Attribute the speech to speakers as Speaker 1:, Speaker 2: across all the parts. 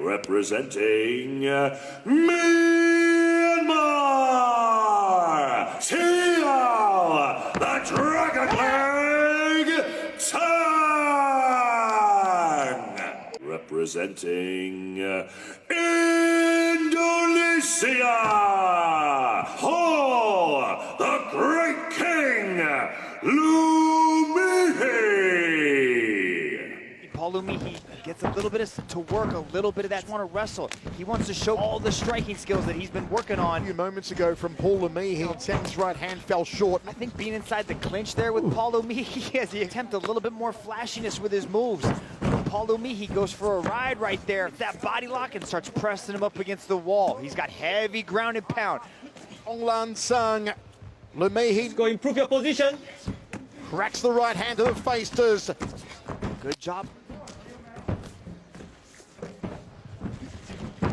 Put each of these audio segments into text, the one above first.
Speaker 1: representing Myanmar, Tial, the Dragon Leg Thang, representing Indonesia, the Great King,
Speaker 2: Paul Lumihi gets a little bit to work, a little bit of that want to wrestle. He wants to show all the striking skills that he's been working on.
Speaker 3: A few moments ago from Paul Lumihi, Thang's right hand fell short.
Speaker 2: I think being inside the clinch there with Paul Lumihi as he attempts a little bit more flashiness with his moves. Paul Lumihi goes for a ride right there, that body lock, and starts pressing him up against the wall. He's got heavy ground and pound.
Speaker 3: Onglan Sung, Lumihi
Speaker 4: Go improve your position.
Speaker 3: cracks the right hand to the face. Does
Speaker 2: good job.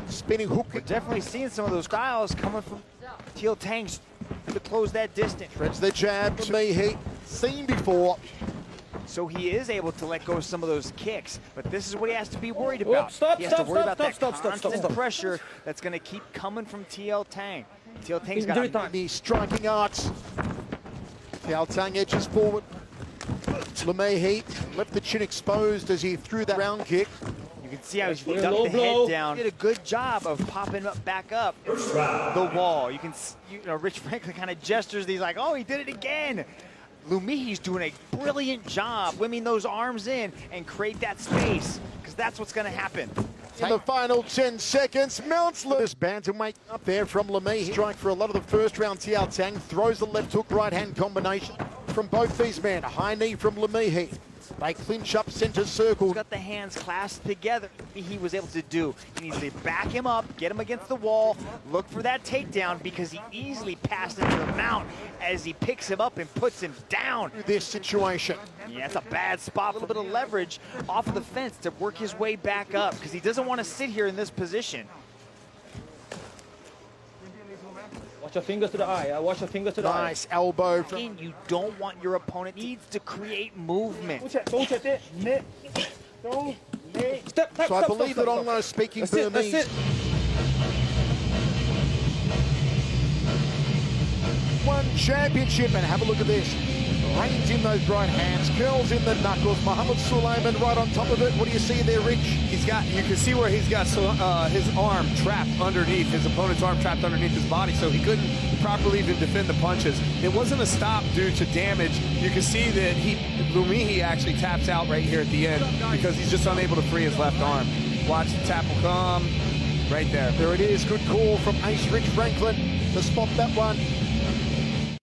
Speaker 3: spinning hook.
Speaker 2: We're definitely seeing some of those styles coming from Tial Thang to close that distance.
Speaker 3: Threads the jab. Lumihi seen before.
Speaker 2: So he is able to let go of some of those kicks, but this is what he has to be worried about.
Speaker 4: Stop,
Speaker 2: he has to worry about that
Speaker 4: stop,
Speaker 2: constant pressure that's going to keep coming from Tial Thang. Tial Thang's got
Speaker 3: The striking arts. Tial Thang edges forward. Lumihi left the chin exposed as he threw that round kick.
Speaker 2: You can see how he's ducked the head down. He did a good job of popping up back up the wall. You can, Rich Franklin kind of gestures. He's like, oh, he did it again. Lumihi's doing a brilliant job swimming those arms in and create that space, because that's what's going to happen.
Speaker 3: In the final 10 seconds, mounts this bantamweight up there from Lumihi. Strike for a lot of the first round. Tial Thang throws the left hook, right hand combination from both these men. A high knee from Lumihi. They clinch up center circle.
Speaker 2: He's got the hands clasped together. He was able to do. He needs to back him up, get him against the wall, look for that takedown, because he easily passed into the mount as he picks him up and puts him down.
Speaker 3: This situation.
Speaker 2: Yeah, it's a bad spot. A little bit of leverage off of the fence to work his way back up, because he doesn't want to sit here in this position.
Speaker 4: Watch your fingers to the eye. Watch your fingers to the eye.
Speaker 3: Nice elbow.
Speaker 2: You don't want your opponent needs to create movement.
Speaker 4: Step,
Speaker 3: So I believe that Onglan is speaking Burmese.
Speaker 4: That's it.
Speaker 3: One championship, and have a look at this. Reins in those right hands, curls in the knuckles. Mohammed Suleiman right on top of it. What do you see there, Rich?
Speaker 5: You can see where he's got his arm trapped underneath, his opponent's arm trapped underneath his body, so he couldn't properly even defend the punches. It wasn't a stop due to damage. You can see that Lumihi actually taps out right here at the end because he's just unable to free his left arm. Watch the tap will come right there.
Speaker 3: There it is. Good call from Ace Rich Franklin to spot that one.